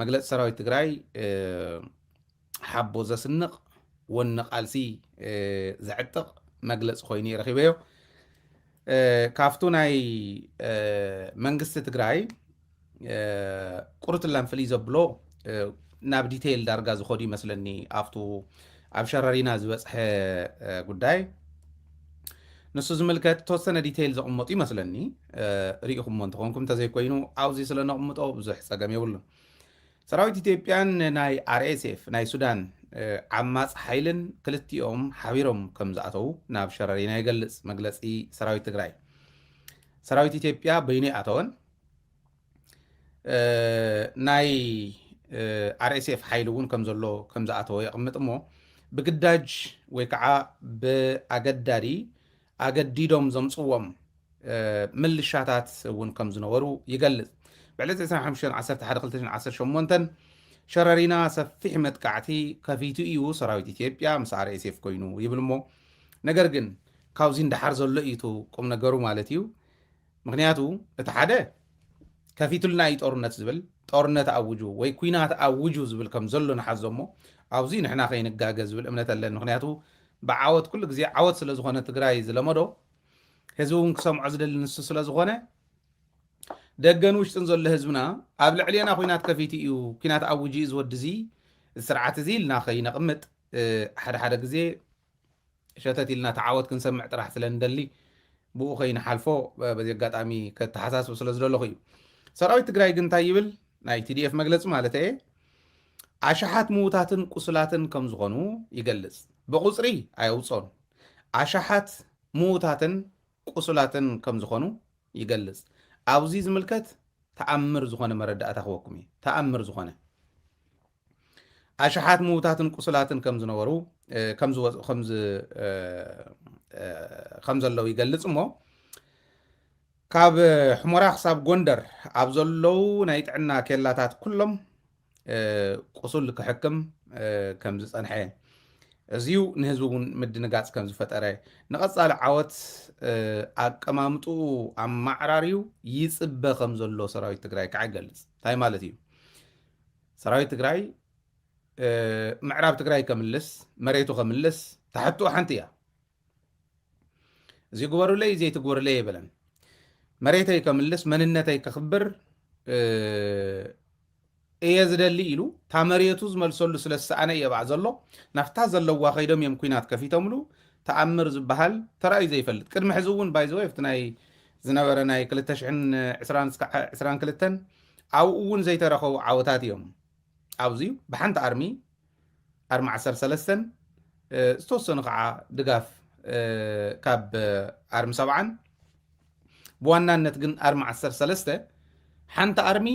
መግለፂ ሰራዊት ትግራይ ሓቦ ዘስንቕ ወኒ ቃልሲ ዘዕጥቕ መግለፂ ኮይኑ ረኺበዮ ካብቱ ናይ መንግስቲ ትግራይ ቁርትላን ፍልይ ዘብሎ ናብ ዲቴይል ዳርጋ ዝኸዱ ይመስለኒ ኣብቱ ኣብ ሸረሪና ዝበፅሐ ጉዳይ ንሱ ዝምልከት ተወሰነ ዲቴይል ዘቕመጡ ይመስለኒ ርኢኹምሞ እንትኾንኩም እንተዘይኮይኑ ኣብዚ ስለ ነቕምጦ ብዙሕ ፀገም የብሉን ሰራዊት ኢትዮጵያን ናይ አርኤስኤፍ ናይ ሱዳን ዓማፅ ሓይልን ክልቲኦም ሓቢሮም ከም ዝኣተው ናብ ሸረሪና ይገልፅ መግለፂ ሰራዊት ትግራይ ሰራዊት ኢትዮጵያ በይኑ ኣተወን ናይ አርኤስኤፍ ሓይሊ እውን ከም ዘሎ ከም ዝኣተወ የቕምጥ እሞ ብግዳጅ ወይ ከዓ ብኣገዳዲ ኣገዲዶም ዘምፅዎም ምልሻታት እውን ከም ዝነበሩ ይገልፅ ብዕለት 25/11/2018 ሸረሪና ሰፊሕ መጥቃዕቲ ከፊቱ እዩ ሰራዊት ኢትዮጵያ ምስ አርኤስኤፍ ኮይኑ ይብል እሞ ነገር ግን ካብዚ እንዳሓር ዘሎ እዩ ቁም ነገሩ ማለት እዩ ምክንያቱ እቲ ሓደ ከፊቱልና እዩ ጦርነት ዝብል ጦርነት ኣውጁ ወይ ኩናት ኣውጁ ዝብል ከም ዘሎ ንሓዞ እሞ ኣብዚ ንሕና ከይንጋገዝ ዝብል እምነት ኣለኒ ምክንያቱ ብዓወት ኩሉ ግዜ ዓወት ስለ ዝኾነ ትግራይ ዝለመዶ ህዝቢ እውን ክሰምዖ ዝደሊ ንሱ ስለ ዝኾነ ደገን ውሽጥን ዘሎ ህዝብና ኣብ ልዕልና ኩናት ከፊቱ እዩ ኩናት ኣውጁ እዩ ዝወዲ እዚ ስርዓት እዚ ኢልና ከይነቕምጥ ሓደ ሓደ ግዜ ሸተት ኢልና ተዓወት ክንሰምዕ ጥራሕ ስለ ንደሊ ብኡ ከይንሓልፎ በዚ ኣጋጣሚ ከተሓሳስቡ ስለ ዝደለኹ እዩ ሰራዊት ትግራይ ግን እንታይ ይብል ናይ ቲዲኤፍ መግለፂ ማለት እየ ኣሽሓት ምዉታትን ቁስላትን ከም ዝኾኑ ይገልጽ ብቁፅሪ ኣየውፅኦን ኣሽሓት ምዉታትን ቁስላትን ከም ዝኾኑ ይገልጽ ኣብዚ ዝምልከት ተኣምር ዝኾነ መረዳእታ ክወኩም እዩ ተኣምር ዝኾነ ኣሽሓት ምዉታትን ቁስላትን ከም ዝነበሩ ከም ዘለው ይገልጽ እሞ ካብ ሕሞራ ክሳብ ጎንደር ኣብ ዘለው ናይ ጥዕና ኬላታት ኩሎም ቁሱል ክሕክም ከም ዝፀንሐ እዚዩ ንህዝቢ እውን ምድንጋፅ ከም ዝፈጠረ ንቐፃሊ ዓወት ኣቀማምጡ ኣማዕራርዩ ይፅበ ከም ዘሎ ሰራዊት ትግራይ ከዓ ይገልፅ እንታይ ማለት እዩ ሰራዊት ትግራይ ምዕራብ ትግራይ ከምልስ መሬቱ ከምልስ ተሕትኡ ሓንቲ እያ እዚ ግበሩለይ ዘይትግበሩለይ የበለን መሬተይ ከምልስ መንነተይ ክኽብር እየ ዝደሊ ኢሉ እታ መሬቱ ዝመልሰሉ ስለ ዝሰኣነ የባዕ ዘሎ ናፍታ ዘለዋ ከይዶም እዮም ኩናት ከፊቶምሉ ተኣምር ዝበሃል ተራእዩ ዘይፈልጥ ቅድሚ ሕዚ እውን ባይዘወ ኣብቲ ናይ ዝነበረ ናይ 2022 ኣብኡ እውን ዘይተረኸቡ ዓወታት እዮም ኣብዚዩ ብሓንቲ ኣርሚ 13 ዝተወሰኑ ከዓ ድጋፍ ካብ ኣርሚ 70 ብዋናነት ግን ኣርሚ 13 ሓንቲ ኣርሚ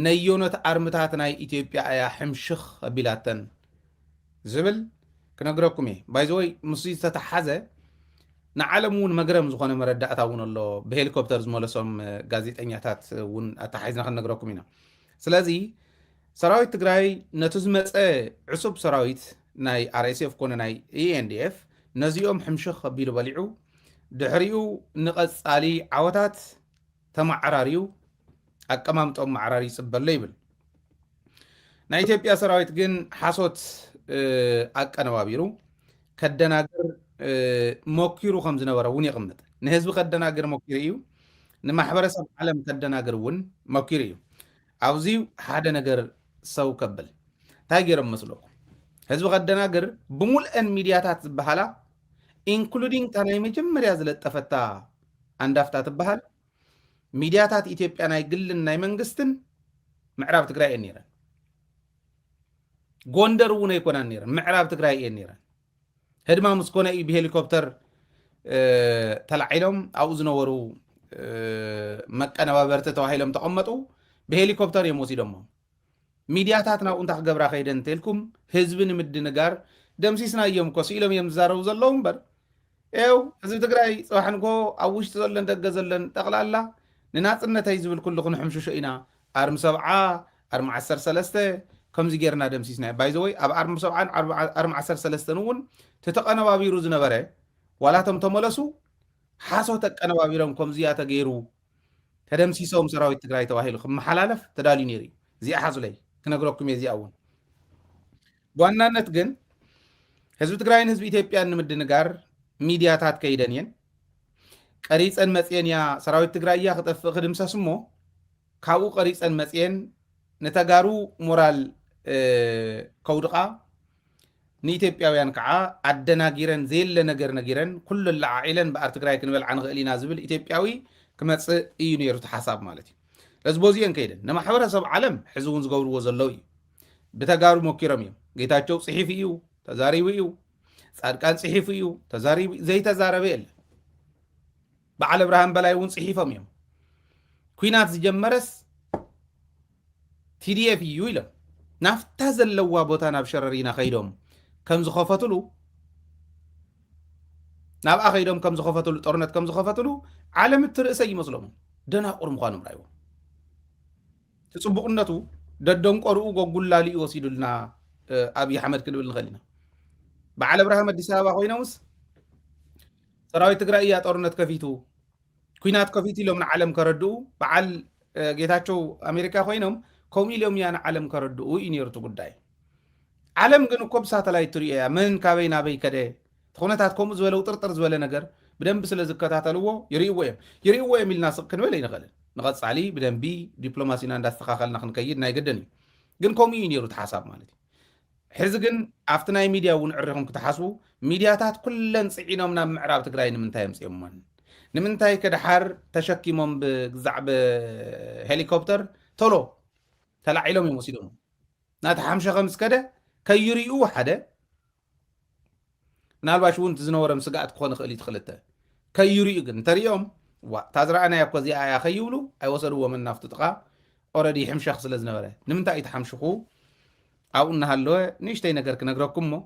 ነዮነት ኣርምታት ናይ ኢትዮጵያ እያ ሕምሽኽ ኣቢላተን ዝብል ክነግረኩም እየ ባይዘወይ ምስ ዝተተሓዘ ንዓለም እውን መግረም ዝኾነ መረዳእታ እውን ኣሎ ብሄሊኮፕተር ዝመለሶም ጋዜጠኛታት እውን ኣተሓሒዝና ክንነግረኩም ኢና ስለዚ ሰራዊት ትግራይ ነቲ ዝመፀ ዕሱብ ሰራዊት ናይ አርኤስኤፍ ኮነ ናይ ኢኤንዲኤፍ ነዚኦም ሕምሽኽ ኣቢሉ በሊዑ ድሕሪኡ ንቐፃሊ ዓወታት ተማዕራርዩ ኣቀማምጦም ማዕራሪ ይፅበሎ ይብል ናይ ኢትዮጵያ ሰራዊት ግን ሓሶት ኣቀነባቢሩ ከደናግር ሞኪሩ ከም ዝነበረ እውን ይቕምጥ ንህዝቢ ከደናግር ሞኪሩ እዩ ንማሕበረሰብ ዓለም ከደናግር እውን ሞኪሩ እዩ ኣብዚ ሓደ ነገር ሰው ከብል እንታይ ገይሮም መስለኩም ህዝቢ ከደናግር ብሙልአን ሚድያታት ዝበሃላ ኢንክሉዲንግ ታ ናይ መጀመርያ ዝለጠፈታ ኣንዳፍታ ትበሃል ሚድያታት ኢትዮጵያ ናይ ግልን ናይ መንግስትን ምዕራብ ትግራይ እየን ነይረን ጎንደር እውን ኣይኮናን ነይረን ምዕራብ ትግራይ እየን ነይረን ህድማ ምስ ኮነ እዩ ብሄሊኮፕተር ተላዒሎም ኣብኡ ዝነበሩ መቀነባበርቲ ተባሂሎም ተቐመጡ ብሄሊኮፕተር እዮም ወሲዶሞ ሚድያታት ናብኡ እንታይ ክገብራ ከይደን እንተኢልኩም ህዝቢ ንምድንጋር ደምሲስና እዮም ኮ ስኢሎም እዮም ዝዛረቡ ዘለዉ እምበር ኤው ህዝቢ ትግራይ ፅባሕ ንጎ ኣብ ውሽጢ ዘለን ደገ ዘለን ጠቕላላ ንናፅነተይ ዝብል ኩሉ ክንሕምሽሾ ኢና ኣርሚ 70 ኣርሚ 13 ከምዚ ጌርና ደምሲስና ባይዘወይ ኣብ ኣርሚ 70 ኣርሚ 13 እውን ተተቐነባቢሩ ዝነበረ ዋላቶም ተመለሱ ሓሶት ተቀነባቢሮም ከምዚያ ተገይሩ ተደምሲሶም ሰራዊት ትግራይ ተባሂሉ ክመሓላለፍ ተዳልዩ ነይሩ እዚኣ ሓዙለይ ክነግረኩም እየ እዚኣ እውን ብዋናነት ግን ህዝቢ ትግራይን ህዝቢ ኢትዮጵያን ንምድንጋር ሚድያታት ከይደን እየን ቀሪፀን መፅአን እያ ሰራዊት ትግራይ እያ ክጠፍእ ክድምሰስ እሞ ካብኡ ቀሪፀን መፅአን ንተጋሩ ሞራል ከውድቃ ንኢትዮጵያውያን ከዓ ኣደናጊረን ዘየለ ነገር ነጊረን ኩሉ ለዓዒለን በኣር ትግራይ ክንበልዓ ንኽእል ኢና ዝብል ኢትዮጵያዊ ክመፅእ እዩ ነይሩ እቲ ሓሳብ ማለት እዩ ለዚ ቦዚአን ከይደን ንማሕበረሰብ ዓለም ሕዚ እውን ዝገብርዎ ዘለው እዩ ብተጋሩ ሞኪሮም እዮም ጌታቸው ፅሒፍ እዩ ተዛሪቡ እዩ ጻድቃን ፅሒፍ እዩ ተዛሪቡ ዘይተዛረበ የለ በዓል ብርሃን በላይ እውን ፅሒፎም እዮም ኩናት ዝጀመረስ ቲዲኤፍ እዩ ኢሎም ናፍታ ዘለዋ ቦታ ናብ ሸረሪና ከይዶም ከም ዝኸፈትሉ ናብኣ ከይዶም ከም ዝኸፈትሉ ጦርነት ከም ዝኸፈትሉ ዓለም እትርእሰ ይመስሎም ደናቁር ምዃኖም ራይዎ ትፅቡቅነቱ ደደንቆርኡ ጎጉላሊኡ ወሲዱልና ኣብይ ኣሕመድ ክንብል ንኽእል ኢና በዓል ብርሃን ኣዲስ ኣበባ ኮይኖምስ ሰራዊት ትግራይ እያ ጦርነት ከፊቱ ኩናት ከፊቱ ኢሎም ንዓለም ከረድኡ በዓል ጌታቸው ኣሜሪካ ኮይኖም ከምኡ ኢሎም እያ ንዓለም ከረድኡ እዩ ነይሩ እቲ ጉዳይ ዓለም ግን እኮ ብሳተላይት ትሪኦ እያ መን ካበይ ናበይ ከደ ኩነታት ከምኡ ዝበለ ውጥርጥር ዝበለ ነገር ብደንቢ ስለ ዝከታተልዎ ይርእይዎ እዮም ኢልና ስቕ ክንበል ኣይንኽእልን ንቐፃሊ ብደንቢ ዲፕሎማሲና እንዳስተኻኸልና ክንከይድ ናይ ገደን እዩ ግን ከምኡ እዩ ነይሩ እቲ ሓሳብ ማለት እዩ ሕዚ ግን ኣብቲ ናይ ሚድያ እውን ዕሪኹም ክትሓስቡ ሚድያታት ኩለን ፅዒኖም ናብ ምዕራብ ትግራይ ንምንታይ የምፅኦሞን ንምንታይ ከድሓር ተሸኪሞም ብግዛዕ ብሄሊኮፕተር ቶሎ ተላዒሎም እዮም ወሲዶም ናቲ ሓምሸኸ ምስ ከደ ከይርኡ ሓደ ምናልባሽ እውን ዝነበረ ምስጋኣት ክኾን ይኽእል እዩ ትኽልተ ከይርኡ ግን እንተሪኦም ታዝረኣናያ እኮ እዚኣ እያ ከይብሉ ኣይወሰድዎምን ናፍቲ ጥቓ ኦረዲ ሕምሸኽ ስለ ዝነበረ ንምንታይ እዩ ተሓምሽኹ ኣብኡ እናሃለወ ንእሽተይ ነገር ክነግረኩም ሞ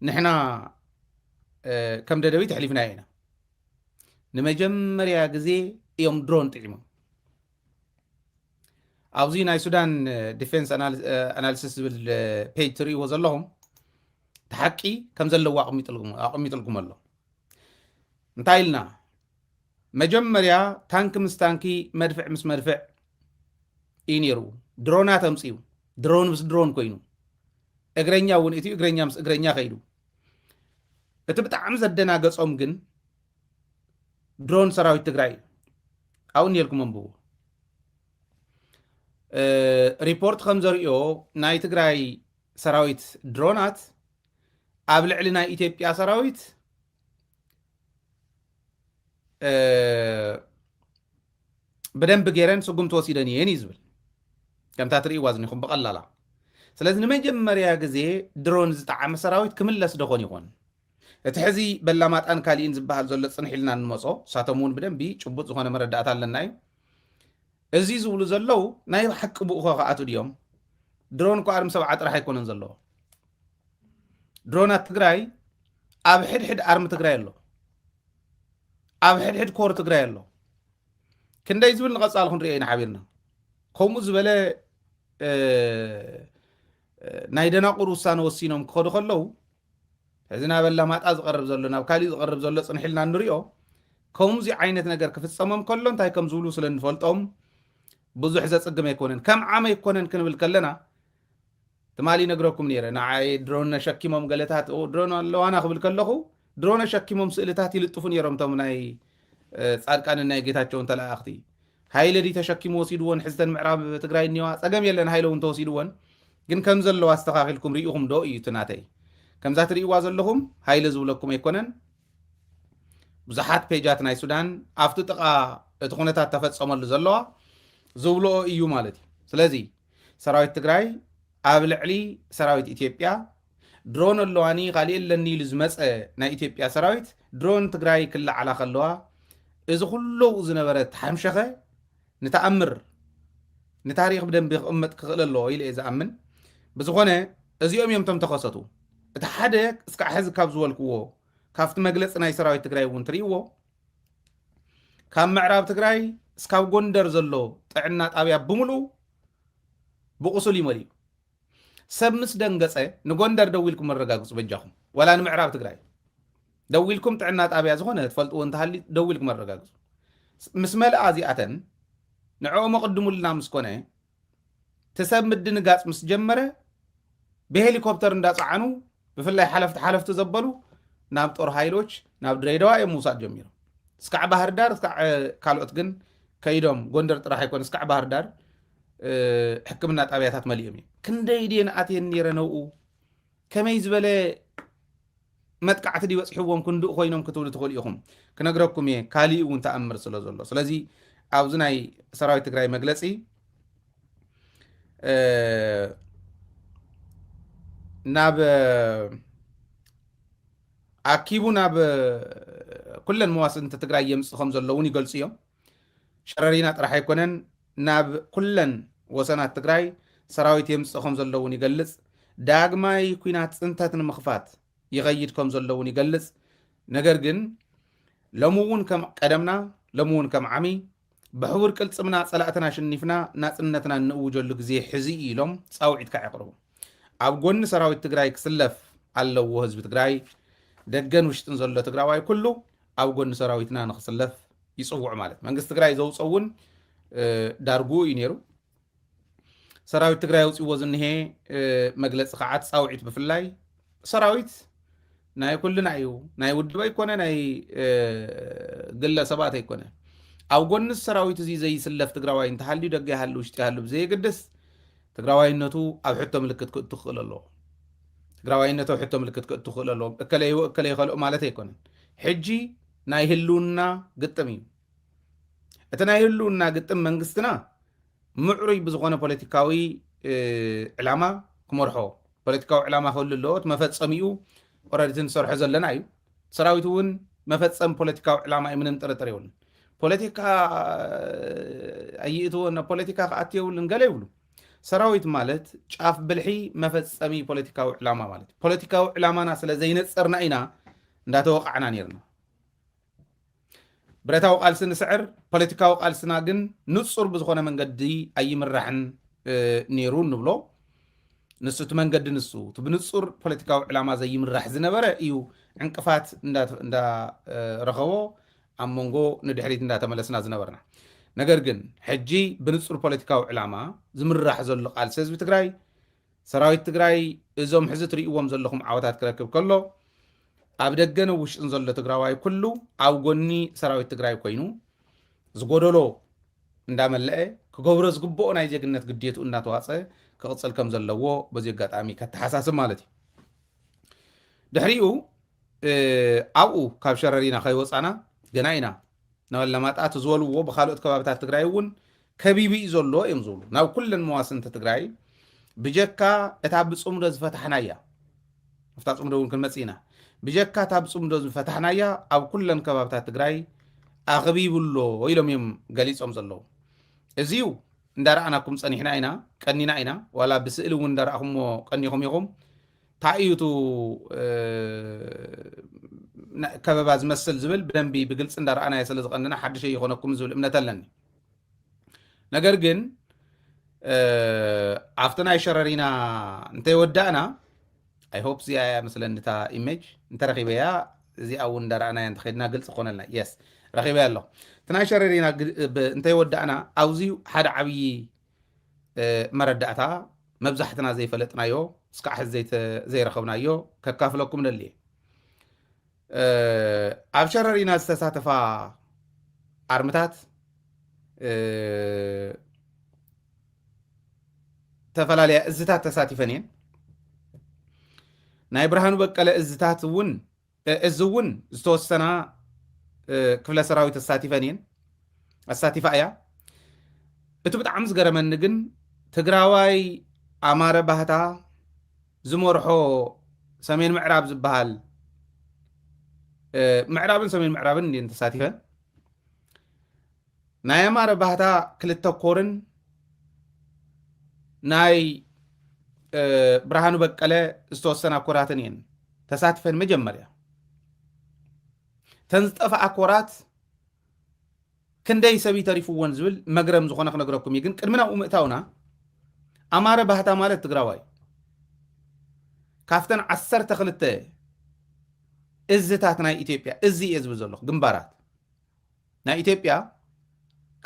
ንሕና ከም ደደቢት ሕሊፍና ኢና ንመጀመርያ ግዜ እዮም ድሮን ጥዒሞም ኣብዚ ናይ ሱዳን ዲፌንስ ኣናሊሲስ ዝብል ፔጅ ትርእይዎ ዘለኹም ተሓቂ ከም ዘለዎ ኣቐሚጥልኩም ኣሎ እንታይ ኢልና መጀመርያ ታንኪ ምስ ታንኪ መድፍዕ ምስ መድፍዕ እዩ ነይሩ ድሮናት ኣምፅኡ ድሮን ምስ ድሮን ኮይኑ እግረኛ እውን እቲ እግረኛ ምስ እግረኛ ከይዱ እቲ ብጣዕሚ ዘደናገፆም ግን ድሮን ሰራዊት ትግራይ ኣብኡ ነልኩም አንብቡ ሪፖርት ከም ዘርእዮ ናይ ትግራይ ሰራዊት ድሮናት ኣብ ልዕሊ ናይ ኢትዮጵያ ሰራዊት ብደንብ ገይረን ስጉምቲ ወሲደን እየን እዩ ዝብል ከምታ ትርእይዋ ዝኒኹም ብቐላላ ስለዚ ንመጀመርያ ግዜ ድሮን ዝጠዓመ ሰራዊት ክምለስ ደኾን ይኾን እቲ ሕዚ በላማጣን ካሊእን ዝበሃል ዘሎ ፅንሒልና እንመፆ ሳቶም እውን ብደንቢ ጭቡጥ ዝኾነ መረዳእታ ኣለና እዩ እዚ ዝብሉ ዘለው ናይ ሓቂ ብኡ ከኣቱ ድዮም ድሮን እኳ ኣርሚ ሰብዓ ጥራሕ ኣይኮነን ዘለዎ ድሮናት ትግራይ ኣብ ሕድሕድ ኣርሚ ትግራይ ኣሎ ኣብ ሕድሕድ ኮር ትግራይ ኣሎ ክንደይ ዝብል ንቐፃሊ ክንሪኦ ኢና ሓቢርና ከምኡ ዝበለ ናይ ደናቁር ውሳነ ወሲኖም ክኸዱ ከለው ሕዚ ናብ ኣላማጣ ዝቐርብ ዘሎ ናብ ካሊእ ዝቐርብ ዘሎ ፅንሒልና ንሪኦ ከምዚ ዓይነት ነገር ክፍፀሞም ከሎ እንታይ ከም ዝብሉ ስለ ንፈልጦም ብዙሕ ዘፅግም ኣይኮነን ከም ዓመ ይኮነን ክንብል ከለና ትማሊ ነግረኩም ነይረ ንዓይ ድሮን ነሸኪሞም ገለታት ድሮን ኣለዋና ክብል ከለኹ ድሮን ነሸኪሞም ስእልታት ይልጥፉ ነይሮም ቶም ናይ ጻድቃንን ናይ ጌታቸውን ተላእኽቲ ሃይለዲ ተሸኪሙ ወሲድዎን ሕዝተን ምዕራብ ትግራይ እኒዋ ፀገም የለን ሃይለ እውን ተወሲድዎን ግን ከም ዘለዋ ኣስተኻኺልኩም ርኢኹም ዶ እዩ ትናተይ ከምዛ ትርእይዋ ዘለኹም ሃይለ ዝብለኩም ኣይኮነን ብዙሓት ፔጃት ናይ ሱዳን ኣብቲ ጥቓ እቲ ኩነታት ተፈፀመሉ ዘለዋ ዝብልኦ እዩ ማለት እዩ ስለዚ ሰራዊት ትግራይ ኣብ ልዕሊ ሰራዊት ኢትዮጵያ ድሮን ኣለዋኒ ካሊእ ኣለኒ ኢሉ ዝመፀ ናይ ኢትዮጵያ ሰራዊት ድሮን ትግራይ ክላዓላ ከለዋ እዚ ኩሉ ዝነበረ ተሓምሸኸ ንተኣምር ንታሪክ ብደንቢ ክቕመጥ ክኽእል ኣለዎ ኢለ እየ ዝኣምን ብዝኾነ እዚኦም እዮም ቶም ተኸሰቱ እቲ ሓደ እስካዕ ሕዚ ካብ ዝበልክዎ ካብቲ መግለፂ ናይ ሰራዊት ትግራይ እውን ትርእይዎ ካብ ምዕራብ ትግራይ እስካብ ጎንደር ዘሎ ጥዕና ጣብያ ብምሉእ ብቑሱል ይመልዩ ሰብ ምስ ደንገፀ ንጎንደር ደው ኢልኩም መረጋግፁ በጃኹም ወላ ንምዕራብ ትግራይ ደው ኢልኩም ጥዕና ጣብያ ዝኾነ ትፈልጥዎ እንተሃሊ ደው ኢልኩም መረጋግፁ ምስ መልኣ እዚኣተን ንዕኦም ኣቕድሙልና ምስ ኮነ تسمد دنقاص مس جمره بهليكوبتر እንዳጻዓኑ بفላይ ሓለፍቲ ዘበሉ ናብ ጦር ሃይሎች ናብ ድሬዳዋ የሙሳድ ጀሚሩ እስካዕ ባህር ዳር እስካዕ ካልኦት ግን ከይዶም ጎንደር ጥራሕ አይኮን እስካዕ ባህር ዳር ሕክምና ጣብያታት መሊኦም ክንደይ ዲን አቴን ነረነው ከመይ ዝበለ መጥቃዕቲ ዲበጽሕዎም ክንዱእ ኮይኖም ክትብሉ ትኽእሉ ኢኹም ክነግረኩም ካሊእ እውን ተኣምር ስለ ዘሎ ስለዚ ኣብዚ ናይ ሰራዊት ትግራይ መግለጺ ናብ ኣኪቡ ናብ ኩለን መዋስንተ ትግራይ የምጽኸም ዘለውን ይገልጹ እዮም ሸረሪና ጥራሕ አይኮነን ናብ ኩለን ወሰናት ትግራይ ሰራዊት የምጽኸም ዘለውን ይገልጽ ዳግማይ ኩናት ጽንተት ንምኽፋት ይገይድ ከም ዘለውን ይገልጽ ነገር ግን ለሙውን ከም ቀደምና ለሙውን ከም ዓሚ بحور ቅልጽምና ጸላእተና ሽኒፍና ናጽነትና ንእውጀሉ ግዜ ሕዚ ኢሎም ጻውዒት ካዕቅርቡ ኣብ ጎኒ ሰራዊት ትግራይ ክስለፍ ኣለዎ ህዝቢ ትግራይ ደገን ውሽጥን ዘሎ ትግራዋይ ኩሉ ኣብ ጎኒ ሰራዊትና ንክስለፍ ይጽውዕ ማለት መንግስት ትግራይ ዘውፀውን ዳርጉ እዩ ነይሩ ሰራዊት ትግራይ ውጽዎ ዝንሄ መግለጽ ከዓት ጻውዒት ብፍላይ ሰራዊት ናይ ኩልና እዩ ናይ ውድብ ኣይኮነ ናይ ግለሰባት ኣይኮነ ኣብ ጎኒ ሰራዊት እዚ ዘይስለፍ ትግራዋይ እንተሃልዩ ደገ ያህሉ ውሽጢ ያህሉ ዘይግድስ ትግራዋይነቱ ኣብ ሕቶ ምልክት ክእቱ ክእል ኣለዎ ትግራዋይነቱ ኣብ ሕቶ ምልክት ክእቱ ክእል ኣለዎ እከለይ ይኸልኦ ማለት ኣይኮነን ሕጂ ናይ ህልውና ግጥም እዩ እቲ ናይ ህልውና ግጥም መንግስትና ምዕሩይ ብዝኾነ ፖለቲካዊ ዕላማ ክመርሖ ፖለቲካዊ ዕላማ ክህሉ ኣለዎ እቲ መፈጸሚኡ ኦረዲት ንሰርሖ ዘለና እዩ ሰራዊት እውን መፈጸም ፖለቲካዊ ዕላማ እዩ ምንም ጥርጥር የብሉን ፖለቲካ ኣይእትወና ፖለቲካ ከኣትየውልን ገለ ይብሉ ሰራዊት ማለት ጫፍ ብልሒ መፈጸሚ ፖለቲካዊ ዕላማ ማለት ፖለቲካዊ ዕላማና ስለ ዘይነጸርና ኢና እንዳተወቃዕና ነርና ብረታዊ ቃልሲ ንስዕር ፖለቲካዊ ቃልስና ግን ንጹር ብዝኾነ መንገዲ ኣይምራሕን ነይሩ ንብሎ ንሱ እቲ መንገዲ ንሱ እቲ ብንጹር ፖለቲካዊ ዕላማ ዘይምራሕ ዝነበረ እዩ ዕንቅፋት እንዳረኸቦ ኣብ መንጎ ንድሕሪት እንዳተመለስና ዝነበርና ነገር ግን ሕጂ ብንጹር ፖለቲካዊ ዕላማ ዝምራሕ ዘሎ ቃልሲ ህዝቢ ትግራይ ሰራዊት ትግራይ እዞም ሕዚ ትርእይዎም ዘለኹም ዓወታት ክረክብ ከሎ ኣብ ደገነ ውሽጥን ዘሎ ትግራዋይ ኩሉ ኣብ ጎኒ ሰራዊት ትግራይ ኮይኑ ዝጎደሎ እንዳመለአ ክገብሮ ዝግብኦ ናይ ዜግነት ግዴቱ እንዳተዋፀ ክቕፅል ከም ዘለዎ በዚ ኣጋጣሚ ከተሓሳስብ ማለት እዩ ድሕሪኡ ኣብኡ ካብ ሸረሪና ከይወፃና ገና ኢና ናበለማጣት ዝበልዎ ብካልኦት ከባቢታት ትግራይ እውን ከቢቢ ዘሎ እዮም ዝብሉ ናብ ኩለን መዋስንተ ትግራይ ብጀካ እታ ብጽምዶ ዝፈታሕናያ እታ ጽምዶ እውን ክንመጽኢና ብጀካ እታ ብጽምዶ ዝፈታሕናያ ኣብ ኩለን ከባቢታት ትግራይ ኣኸቢብሎ ኢሎም እዮም ገሊፆም ዘለዉ እዚዩ እንዳረኣናኩም ጸኒሕና ኢና ቀኒና ኢና ዋላ ብስእሊ እውን እንዳረኣኹሞ ቀኒኹም ኢኹም ታእዩቱ ከበባ ዝመስል ዝብል ብደንቢ ብግልጽ እንዳረኣናየ ስለ ዝቐንና ሓድሽ ይኾነኩም ዝብል እምነት ኣለኒ ነገር ግን ኣብቲ ናይ ሸረሪና እንተይወዳእና ኣይ ሆፕ እዚኣ መስለኒታ ኢሜጅ እንተረኺበያ እዚኣ እውን እንዳረኣናያ እንተኸድና ግልጽ ኮነልና የስ ረኺበያ ኣለኹ እቲ ናይ ሸረሪና እንተይወዳእና ኣብዚዩ ሓደ ዓብዪ መረዳእታ መብዛሕትና ዘይፈለጥናዮ እስካዕ ሕዚ ዘይረኸብናዮ ከካፍለኩም ደልየ ኣብ ሸረሪና ዝተሳተፋ ኣርምታት ተፈላለያ እዝታት ተሳቲፈን እየን ናይ ብርሃኑ በቀለ እዝታት እውን እዚ እውን ዝተወሰና ክፍለ ሰራዊት ተሳቲፈን እየን ኣሳቲፋ እያ እቲ ብጣዕሚ ዝገረመኒ ግን ትግራዋይ ኣማረ ባህታ ዝመርሖ ሰሜን ምዕራብ ዝበሃል ምዕራብን ሰሜን ምዕራብን እንዴን ተሳቲፈን ናይ ኣማረ ባህታ ክልተ ኮርን ናይ ብርሃኑ በቀለ ዝተወሰና ኮራትን እየን ተሳቲፈን መጀመርያ ተንዝጠፍኣ ኮራት ክንደይ ሰብኢ ተሪፍዎን ዝብል መግረም ዝኾነ ክነግረኩም እዩ ግን ቅድሚና ምእታውና ኣማረ ባህታ ማለት ትግራዋይ ካፍተን 12 እዝታት ናይ ኢትዮጵያ እዚ እየ ዝብል ዘለኹ ግንባራት ናይ ኢትዮጵያ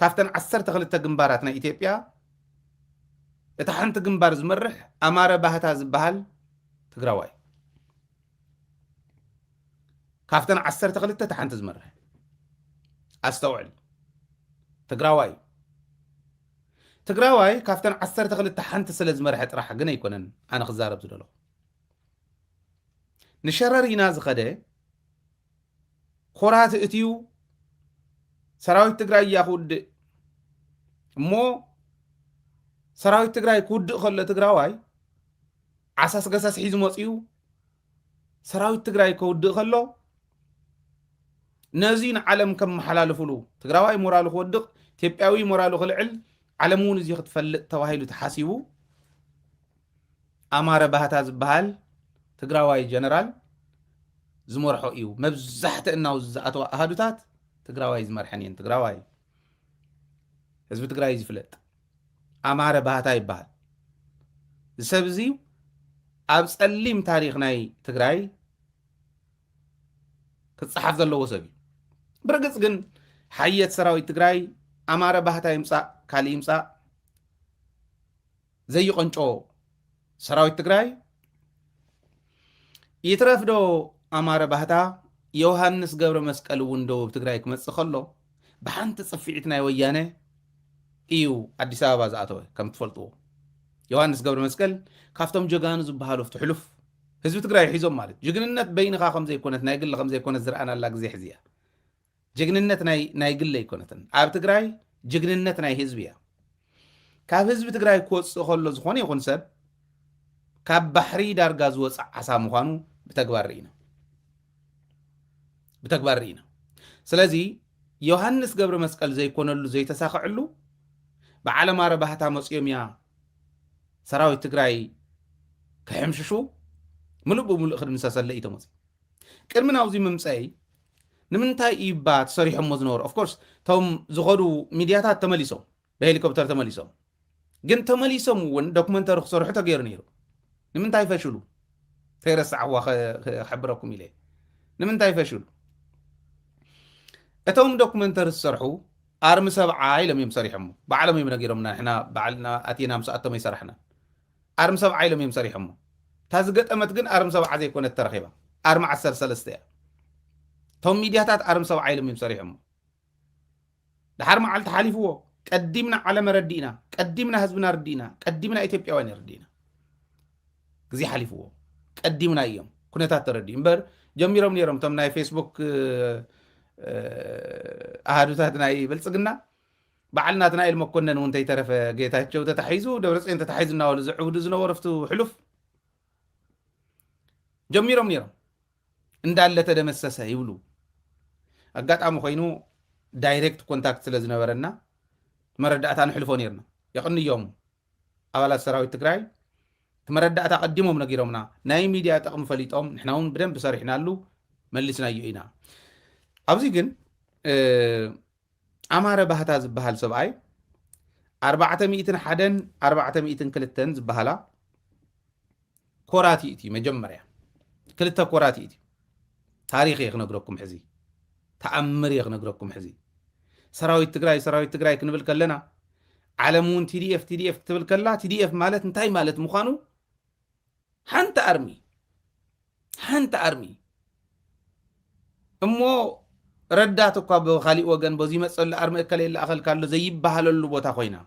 ካፍተን 12 ግንባራት ናይ ኢትዮጵያ እታ ሓንቲ ግንባር ዝመርሕ ኣማረ ባህታ ዝበሃል ትግራዋይ ካፍተን 12 እታ ሓንቲ ዝመርሕ ኣስተውዕል ትግራዋይ ካፍተን 12 ሓንቲ ስለ ዝመርሐ ጥራሕ ግን ኣይኮነን ኣነ ክዛረብ ዝደለኹ ንሸረሪና ዝኸደ ኮራት እትዩ ሰራዊት ትግራይ እያ ክውድእ እሞ ሰራዊት ትግራይ ክውድእ ከሎ ትግራዋይ ዓሳስ ገሳስ ሒዙ መፅኡ ሰራዊት ትግራይ ክውድእ ከሎ ነዚ ንዓለም ከም መሓላለፍሉ ትግራዋይ ሞራሉ ክወድቕ ኢትዮጵያዊ ሞራሉ ክልዕል ዓለም እውን እዚ ክትፈልጥ ተባሂሉ ተሓሲቡ ኣማረ ባህታ ዝበሃል ትግራዋይ ጀነራል ዝመርሖ እዩ መብዛሕትእና ዝኣተዋ ኣሃዱታት ትግራዋይ ዝመርሐን እየን ትግራዋይ ህዝቢ ትግራይ ዝፍለጥ ኣማረ ባህታ ይበሃል ሰብ እዚ ኣብ ጸሊም ታሪክ ናይ ትግራይ ክፅሓፍ ዘለዎ ሰብ እዩ ብርግፅ ግን ሓየት ሰራዊት ትግራይ ኣማረ ባህታ ይምፃእ ካሊእ ይምፃእ ዘይቆንጮ ሰራዊት ትግራይ ይትረፍዶ ኣማረ ባህታ ዮሃንስ ገብረ መስቀል እውን ደቡብ ትግራይ ክመፅእ ከሎ ብሓንቲ ፅፊዒት ናይ ወያነ እዩ ኣዲስ ኣበባ ዝኣተወ ከም ትፈልጥዎ ዮሃንስ ገብረ መስቀል ካብቶም ጀጋኑ ዝበሃሉ ፍትሕሉፍ ህዝቢ ትግራይ ሒዞም ማለት ጅግንነት በይንኻ ከም ዘይኮነት ናይ ግሊ ከም ዘይኮነት ዝረአናላ ግዜ ሕዚ እያ ጅግንነት ናይ ግሊ ኣይኮነትን ኣብ ትግራይ ጅግንነት ናይ ህዝቢ እያ ካብ ህዝቢ ትግራይ ክወፅእ ከሎ ዝኾነ ይኹን ሰብ ካብ ባሕሪ ዳርጋ ዝወፅእ ዓሳ ምዃኑ ብተግባር ርኢና ስለዚ ዮሃንስ ገብረ መስቀል ዘይኮነሉ ዘይተሳኽዕሉ ብዓለም ኣረ ባህታ መፅኦም እያ ሰራዊት ትግራይ ክሕምሽሹ ሙሉእ ብሙሉእ ክድምሰሰለ እዩ ተመፅእ ቅድሚ ናብዚ ምምፀይ ንምንታይ ኢባ ተሰሪሖሞ ዝነበሩ ኦፍኮርስ ቶም ዝኸዱ ሚድያታት ተመሊሶም ብሄሊኮፕተር ተመሊሶም ግን ተመሊሶም እውን ዶክመንተሪ ክሰርሑ ተገይሩ ነይሩ ንምንታይ ፈሽሉ ተይረሳዕዋ ክሕብረኩም ኢለ ንምንታይ ፈሽሉ እቶም ዶክመንተሪ ዝሰርሑ ኣርሚ ሰብዓ ኢሎም እዮም ሰሪሖሞ ባዕሎም እዮም ነጊሮምና ንሕና ባዕልና ኣቲና ምስኣቶም ይሰራሕና ኣርሚ ሰብዓ ኢሎም እዮም ሰሪሖሞ እታ ዝገጠመት ግን ኣርሚ ሰብዓ ዘይኮነት ተረኺባ ኣርሚ 13 እያ ቶም ሚድያታት ኣርሚ ሰብዓ ኢሎም እዮም ሰሪሖሞ ድሓር መዓልቲ ሓሊፍዎ ቀዲምና ዓለም ረዲእና ቀዲምና ህዝብና ረዲእና ቀዲምና ኢትዮጵያውያን ረዲእና ግዜ ሓሊፍዎ ቀዲምና እዮም ኩነታት ተረዲኡ እምበር ጀሚሮም ነይሮም ቶም ናይ ፌስቡክ ኣሃዱታት ናይ ብልፅግና ባዕልና ናይል መኮነን እውን ተይተረፈ ጌታቸው ተታሒዙ ደብረፅዮን ተታሒዙ እናበሉ ዝዕብዱ ዝነበሩ ፍቱ ሕሉፍ ጀሚሮም ነይሮም እንዳለ ተደመሰሰ ይብሉ ኣጋጣሚ ኮይኑ ዳይሬክት ኮንታክት ስለ ዝነበረና መረዳእታ ንሕልፎ ነርና የቕንዮም ኣባላት ሰራዊት ትግራይ መረዳእታ ቀዲሞም ነጊሮምና ናይ ሚድያ ጠቕሚ ፈሊጦም ንሕና እውን ብደንብ ሰሪሕናሉ መሊስናዮ ኢና ኣብዚ ግን ኣማረ ባህታ ዝበሃል ሰብኣይ 401 402 ዝበሃላ ኮራት እቲ መጀመርያ ክልተ ኮራት እቲ ታሪኽ ክነግረኩም ሕዚ ተኣምር ክነግረኩም ሕዚ ሰራዊት ትግራይ ክንብል ከለና ዓለም እውን ቲዲኤፍ ክትብል ከላ ቲዲኤፍ ማለት እንታይ ማለት ምዃኑ ሓንቲ ኣርሚ እሞ ረዳት እኳ ብካሊእ ወገን በዚ መፀሉ ኣርሚ እከለ ይለኣኸል ካሎ ዘይበሃለሉ ቦታ ኮይና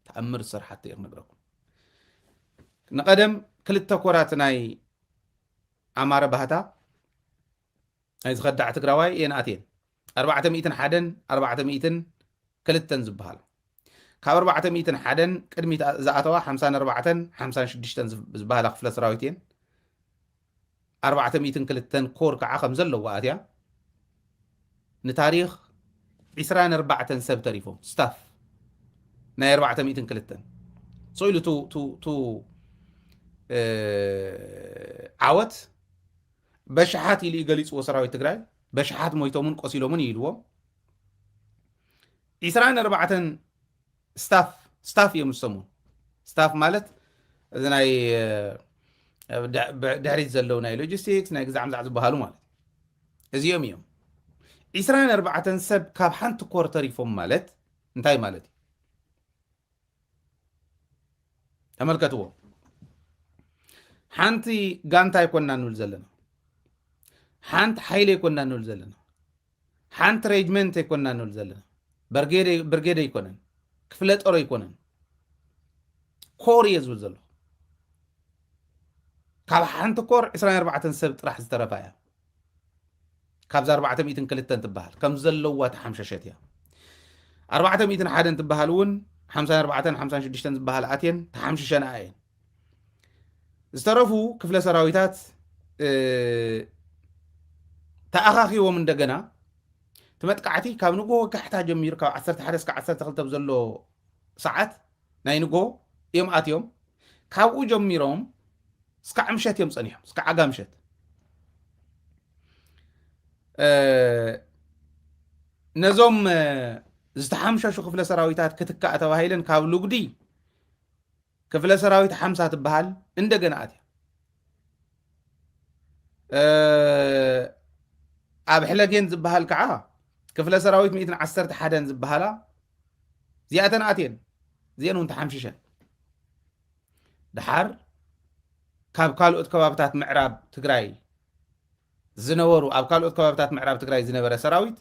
ተኣምር ስራሕቲ ክነግረኩም ንቀደም ክልተ ኮራት ናይ ኣማረ ባህታ ናይ ዝኸዳዕ ትግራዋይ እየን ኣትየን 401 402 ዝበሃል ካብ 401 ቅድሚት ዝኣተዋ 54 56 ዝበሃላ ክፍለ ሰራዊት እየን 402 ኮር ከዓ ከም ዘለዎ ኣትያ ንታሪክ 24 ሰብ ተሪፎም ስታፍ ናይ 402 ሶኢሉ ቱ ዓወት በሽሓት ኢሉ ገሊፅዎ ሰራዊት ትግራይ በሽሓት ሞይቶምን ቆሲሎምን ይልዎ 24 ስታፍ እዮም ዝሰሙ ስታፍ ማለት እዚ ናይ ድሕሪት ዘለው ናይ ሎጂስቲክስ ናይ ግዛዕ ምዛዕ ዝበሃሉ ማለት እዚኦም እዮም 24 ሰብ ካብ ሓንቲ ኮር ተሪፎም ማለት እንታይ ማለት እዩ ተመልከትዎ ሓንቲ ጋንታ ይኮንና ንብል ዘለና ሓንቲ ሓይሊ ይኮንና ንብል ዘለና ሓንቲ ሬጅመንት ይኮንና ንብል ዘለና ብርጌድ ይኮነን ክፍለ ጦር ይኮነን ኮር እየ ዝብል ዘሎ ካብ ሓንቲ ኮር 24 ሰብ ጥራሕ ዝተረፋ እያ ካብዛ 402 ትበሃል ከም ዘለዋ ተሓምሸሸት እያ 401 ትበሃል እውን 54 56 ዝበሃል ኣትየን ተሓምሽሸና እየን ዝተረፉ ክፍለ ሰራዊታት ተኣኻኺቦም እንደገና ትመጥቃዕቲ ካብ ንጎ ጋሕታ ጀሚሩ ካብ 11 እስካብ 12 ዘሎ ሰዓት ናይ ንጎ እዮም ኣትዮም ካብኡ ጀሚሮም እስካዕ ምሸት እዮም ፀኒሖም እስካዕ ዓጋ ምሸት ነዞም ዝተሓምሸሹ ክፍለ ሰራዊታት ክትካእ ተባሂለን ካብ ልጉዲ ክፍለ ሰራዊት 50 ትበሃል እንደገና ኣትያ ኣብ ሕለጌን ዝበሃል ከዓ ክፍለ ሰራዊት 111 ዝበሃላ እዚኣተን ኣትየን እዚአን እውን ተሓምሽሸን ድሓር ካብ ካልኦት ከባብታት ምዕራብ ትግራይ ዝነበሩ ኣብ ካልኦት ከባብታት ምዕራብ ትግራይ ዝነበረ ሰራዊት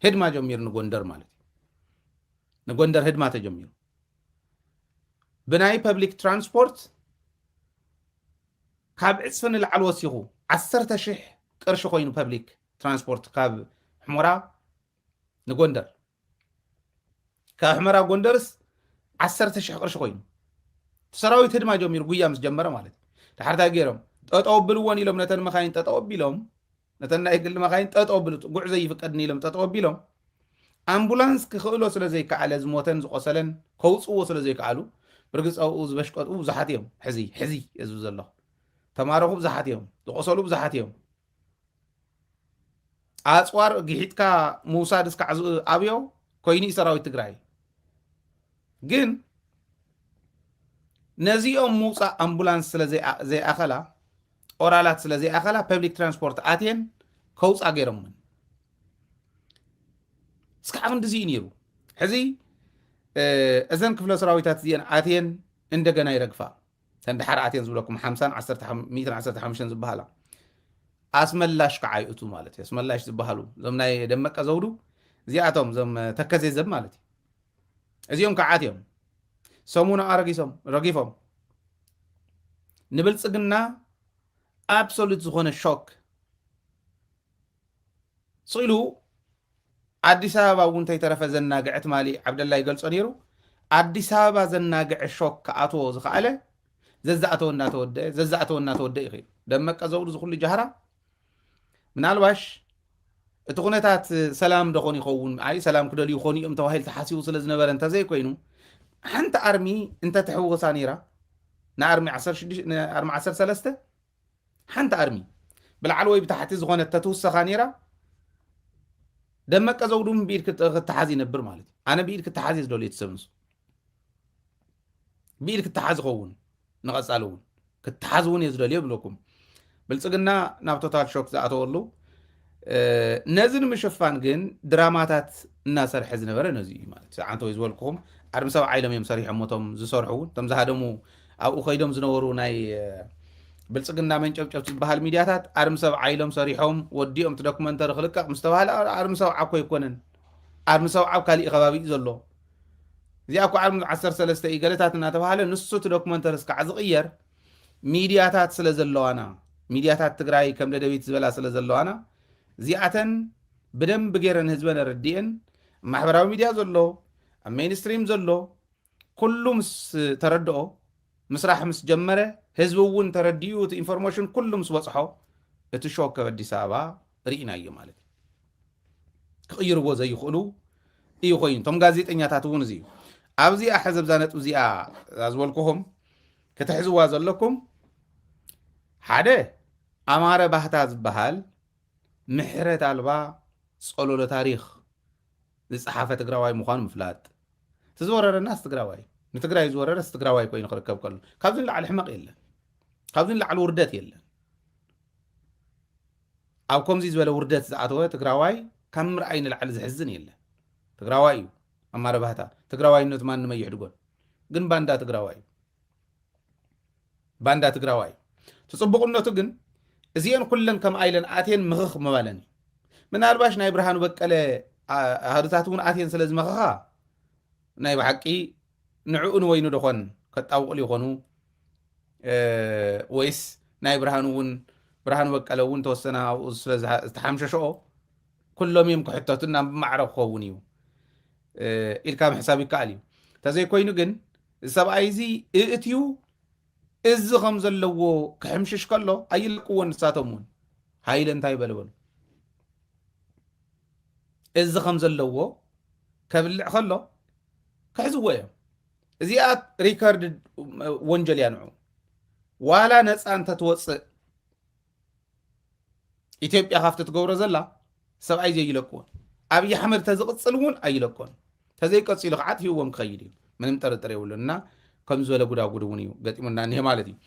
ህድማ ጀሚሩ ንጎንደር ማለት እዩ ንጎንደር ህድማ ተጀሚሩ ብናይ ፐብሊክ ትራንስፖርት ካብ ዕፅፊ ንላዕሊ ወሲኹ 10,000 ቅርሺ ኮይኑ ፐብሊክ ትራንስፖርት ካብ ሕሞራ ንጎንደር ካብ ሕሞራ ጎንደርስ 10,000 ቅርሺ ኮይኑ ሰራዊት ህድማ ጀሚሩ ጉያ ምስ ጀመረ ማለት እዩ ድሓርታ ገይሮም ጠጠው ብልዎን ኢሎም ነተን መኻይን ጠጠው ኣቢሎም ነተን ናይ ግሊ መኻይን ጠጠው ብሉ ጉዕዞ ይፍቀድኒ ኢሎም ጠጠው ኣቢሎም ኣምቡላንስ ክኽእሎ ስለ ዘይከኣለ ዝሞተን ዝቆሰለን ከውፅዎ ስለ ዘይከኣሉ ብርግፅ ኣብኡ ዝበሽቀጡ ብዙሓት እዮም ሕዚ እዙ ዘሎ ተማረኹ ብዙሓት እዮም ዝቆሰሉ ብዙሓት እዮም ኣፅዋር ግሒትካ ምውሳድ እስካዕ ኣብዮ ኮይኑ ሰራዊት ትግራይ ግን ነዚኦም ምውፃእ ኣምቡላንስ ስለ ዘይኣኸላ ኦራላት ስለ ዘይኣኸላ ፐብሊክ ትራንስፖርት ኣትየን ከውፃ ገይሮም እስካዕ ክንዲዚ እዩ ነይሩ ሕዚ እዘን ክፍለ ሰራዊታት እዚአን ኣትየን እንደገና ይረግፋ ተንድሓር ኣትየን ዝብለኩም 115 ዝበሃላ ኣስመላሽ ከዓ ይእቱ ማለት እዩ ኣስመላሽ ዝበሃሉ እዞም ናይ ደመቀ ዘውዱ እዚኣቶም እዞም ተከዘ ዘብ ማለት እዩ እዚኦም ከዓ ኣትዮም ሰሙና ረጊፎም ንብልፅግና ኣብሶሉት ዝኾነ ሾክ ጽኢሉ ኣዲስ ኣበባ እውን ተይተረፈ ዘናግዕት ማሊ ዓብደላ ይገልጾ ነይሩ ኣዲስ ኣበባ ዘናግዕ ሾክ ከኣትዎ ዝኸኣለ ዘዛእተወ እናተወደአ ይኽእል ደመቀ ዘውዱ ዝኩሉ ጃህራ ምናልባሽ እቲ ኩነታት ሰላም ደኾን ይኸውን ኣይ ሰላም ክደልዩ ይኾኑ እዮም ተባሂሉ ተሓሲቡ ስለ ዝነበረ እንተዘይኮይኑ ሓንቲ ኣርሚ እንተትሕውሳ ነይራ ንኣርሚ 13 ሓንቲ ኣርሚ ብላዕሊ ወይ ብታሕቲ ዝኾነ ተትውሰኻ ነይራ ደመቀ ዘውዱ ብኢድ ክትሓዝ ይነብር ማለት እዩ ኣነ ብኢድ ክትሓዝ ዝደልዮ ትሰብ ንሱ ብኢድ ክትሓዝ ይኸውን ንቐፃሊ እውን ክትሓዝ እውን እየ ዝደልዮ ብለኩም ብልፅግና ናብ ቶታል ሾክ ዝኣተወሉ ነዚ ንምሽፋን ግን ድራማታት እናሰርሐ ዝነበረ ነዚ እዩ ማለት እዩ ዓንተ ወይ ዝበልኩኹም ዓርሚ ሰብ ዓይሎም እዮም ሰሪሖም ሞቶም ዝሰርሑ እውን እቶም ዝሃደሙ ኣብኡ ከይዶም ዝነበሩ ናይ ብልፅግና መንጨብጨብቲ ዝበሃል ሚድያታት ዓርሚ ሰብ ዓይሎም ሰሪሖም ወዲኦም እቲ ዶክመንተሪ ክልቀቕ ምስ ተባሃለ ዓርሚ ሰብ ዓኮ ይኮነን ዓርሚ ሰብ ዓብ ካሊእ ከባቢ እዩ ዘሎ እዚኣ እኮ ዓርሚ 13 እዩ ገለታት እናተባሃለ ንሱ እቲ ዶክመንተሪ እስካዕ ዝቕየር ሚድያታት ስለ ዘለዋና ሚድያታት ትግራይ ከም ደደቢት ዝበላ ስለ ዘለዋና እዚኣተን ብደንብ ገይረን ህዝበን ረዲአን ማሕበራዊ ሚድያ ዘሎ ኣብ ሜይንስትሪም ዘሎ ኩሉ ምስ ተረድኦ ምስራሕ ምስ ጀመረ ህዝቢ እውን ተረዲኡ እቲ ኢንፎርሜሽን ኩሉ ምስ በፅሖ እቲ ሾክ ኣብ ኣዲስ ኣበባ ርኢናዮ ማለት እዩ ክቕይርዎ ዘይኽእሉ እዩ ኮይኑ እቶም ጋዜጠኛታት እውን እዚ እዩ ኣብዚኣ ሕዚ ብዛ ነጥብ እዚኣ ዝበልኩኹም ክትሕዝዋ ዘለኩም ሓደ ኣማረ ባህታ ዝበሃል ምሕረት ኣልባ ፀሎሎ ታሪክ ዝፀሓፈ ትግራዋይ ምዃኑ ምፍላጥ ትዝወረረናስ ትግራዋይ ንትግራይ ዝወረረስ ትግራዋይ ኮይኑ ክርከብ ከሎ ካብዚ ንላዕሊ ሕመቕ የለን ካብዚ ንላዕሊ ውርደት የለን ኣብ ከምዚ ዝበለ ውርደት ዝኣተወ ትግራዋይ ካብ ምርኣይ ንላዕሊ ዝሕዝን የለን ትግራዋይ እዩ ኣማረ ባህታ ትግራዋይነቱ ማንም ኣይሕድጎን ግን ባንዳ ትግራዋይ ባንዳ ትግራዋይ ተጽብቁነቱ ግን እዚአን ኩለን ከም አይለን አቴን ምኽኽ መባለን ምናልባሽ ናይ ብርሃኑ በቀለ አህርታት እውን አቴን ስለዚ መኽኻ ናይ ባሕቂ ንዕኡን ወይኑ ደኾን ከጣውቁል ይኾኑ ወይስ ናይ ብርሃኑ በቀለ እውን ተወሰነ ኣብኡ ስለ ዝተሓምሸሸኦ ኩሎም እዮም ክሕተቱና ብማዕረግ ክኸውን እዩ ኢልካ ምሕሳብ ይከኣል እዩ ተዘይኮይኑ ግን ሰብኣይ እዚ እእትዩ እዚ ከም ዘለዎ ክሕምሽሽ ከሎ ኣይለቅዎ ንሳቶም እውን ሃይለ እንታይ በልበሉ እዚ ከም ዘለዎ ከብልዕ ከሎ ክሕዝዎ እዮም እዚኣ ሪከርድ ወንጀል እያ ንዑ ዋላ ነፃ እንተትወፅእ ኢትዮጵያ ካብቲ ትገብሮ ዘላ ሰብኣይ ዘይለቅዎን ኣብይ ኣሕመድ ተዝቕፅል እውን ኣይለቅዎን ተዘይቀፂሉ ከዓ ትሂብዎም ክኸይድ እዩ ምንም ጥርጥር የብሉን እና ከም ዝበለ ጉዳጉድ እውን እዩ ገጢሙና እኒሄ ማለት እዩ